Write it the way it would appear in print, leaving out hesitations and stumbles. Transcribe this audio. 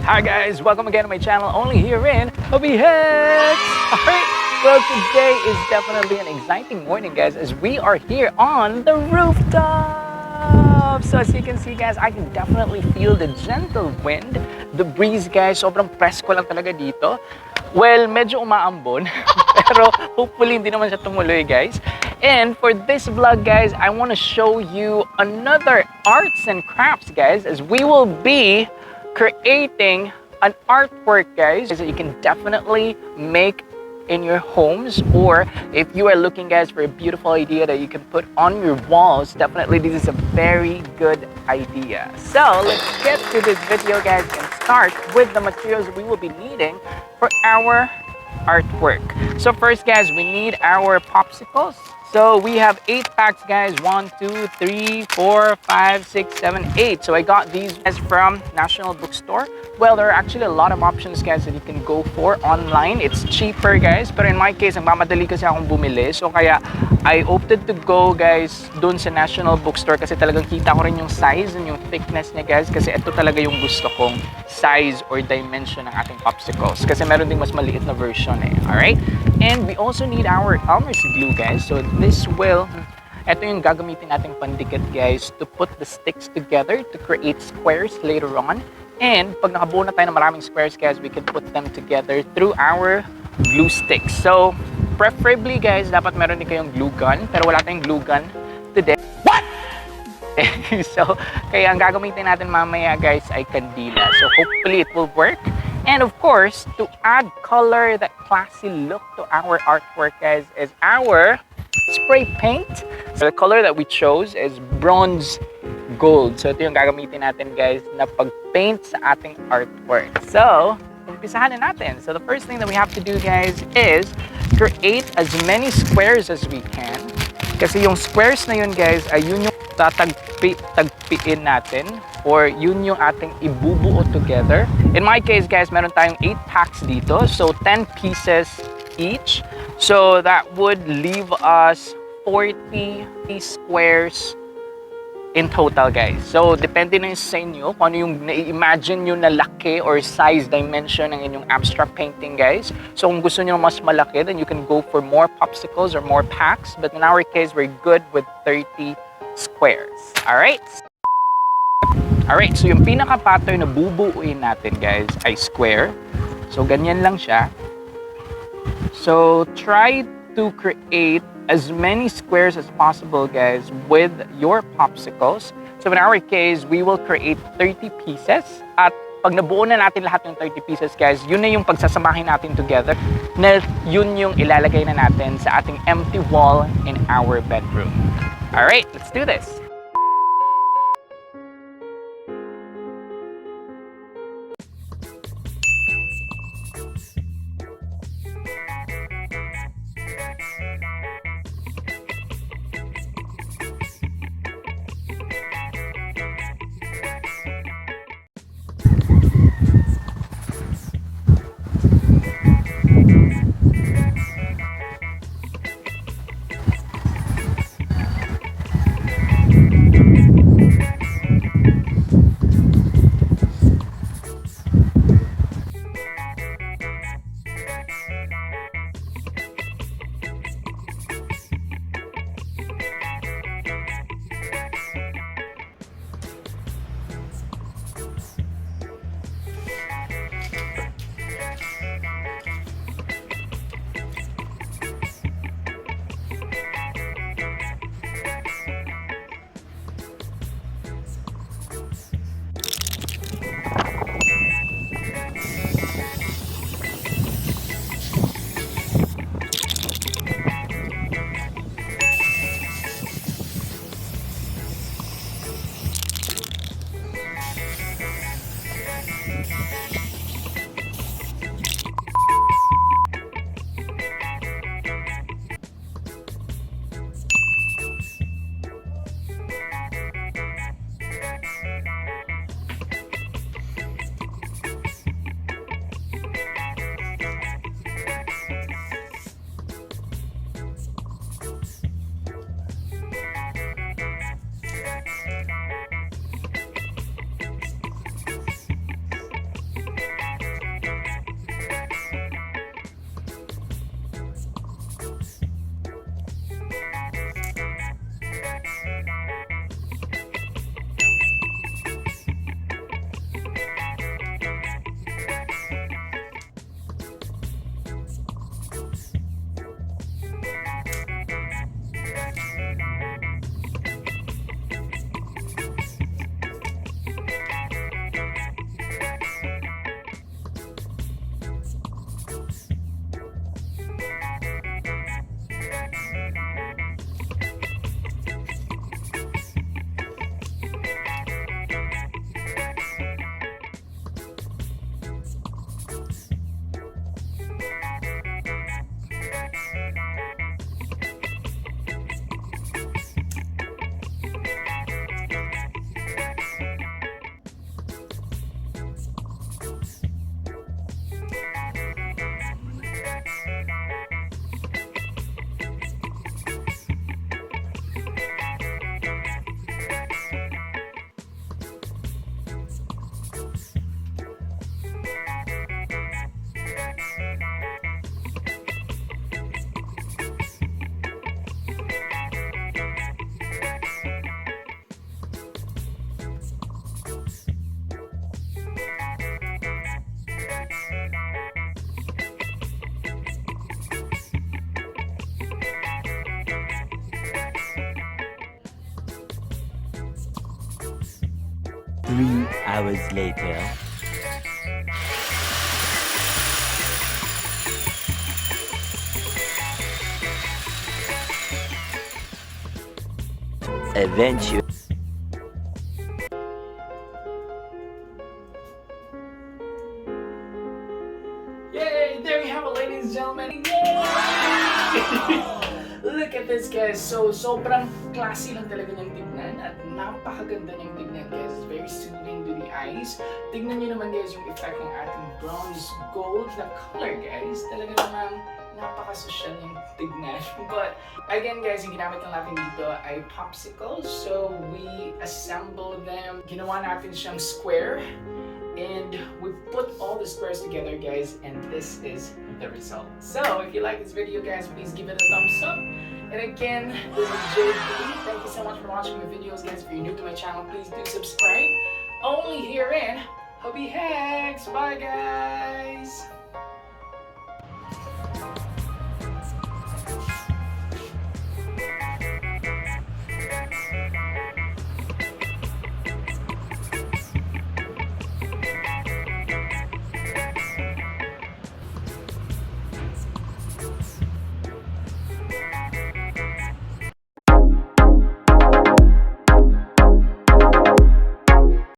Hi guys, welcome again to my channel, only here in HUbby. Alright, well today is definitely an exciting morning guys as we are here on the rooftop. So as you can see guys, I can definitely feel the gentle wind, the breeze guys, sobrang presko lang talaga dito. Well, medyo umaambon, pero hopefully hindi naman siya tumuloy guys. And for this vlog guys, I want to show you another arts and crafts guys as we will be creating an artwork guys that you can definitely make in your homes, or if you are looking guys for a beautiful idea that you can put on your walls, definitely this is a very good idea. So let's get to this video guys and start with the materials we will be needing for our artwork. So first guys, we need our popsicles. So we have 8 packs guys, 1, 2, 3, 4, 5, 6, 7, 8. So I got these guys from National Bookstore. Well, there are actually a lot of options guys that you can go for online. It's cheaper guys, pero in my case, nagmamadali kasi akong bumili. So kaya I opted to go guys dun sa National Bookstore kasi talagang kita ko rin yung size and yung thickness niya guys, kasi ito talaga yung gusto kong size or dimension ng ating popsicles. Kasi meron ding mas maliit na version eh. Alright? And we also need our Elmer's glue guys. So this will, ito yung gagamitin nating pandikit guys to put the sticks together to create squares later on. And pag nakabuo na tayo ng maraming squares guys, we can put them together through our glue sticks. So preferably guys, dapat meron din kayong glue gun, pero wala tayong glue gun today. What? So kaya ang gagamitin natin mamaya guys ay kandila. So hopefully it will work. And of course, to add color, that classy look to our artwork guys, is our spray paint. So the color that we chose is bronze gold. So ito yung gagamitin natin guys na pag-paint sa ating artwork. So, umpisahan na natin. So the first thing that we have to do guys is create as many squares as we can. Kasi yung squares na yun guys ay yun yung tagpiin natin, or yun yung ating ibubuo together. In my case guys, meron tayong 8 packs dito. So 10 pieces each. So that would leave us 40 squares in total guys. So depende na sa inyo kung ano yung na-imagine nyo na laki or size dimension ng inyong abstract painting guys. So kung gusto nyo mas malaki, then you can go for more popsicles or more packs. But in our case, we're good with 30 squares. Alright? Alright, so yung pinaka-pattern na bubuuin natin guys ay square. So ganyan lang siya. So try to create as many squares as possible guys with your popsicles. So in our case, we will create 30 pieces. At pag nabuo na natin lahat ng 30 pieces guys, yun na yung pagsasamahin natin together, na yun yung ilalagay na natin sa ating empty wall in our bedroom. Alright, let's do this! 3 hours later. Eventually. Yay! There you have it, ladies and gentlemen. Yay! Look at this, guys. So, sobrang classy lang talaga niyang tignan at napakaganda niyang tignan, guys. It's very soothing to the eyes. Tignan niyo naman, guys, yung effect ng ating bronze gold na color, guys. Talaga namang napaka-social yung tignan. But, again, guys, yung ginamit lang natin dito ay Popsicle. So, we assemble them. Ginawa natin siyang square. And we put all the squares together, guys, and this is the result. So, if you like this video, guys, please give it a thumbs up. And again, this is JB. Thank you so much for watching my videos, guys. If you're new to my channel, please do subscribe. Only here in Hubby Hacks. Bye, guys.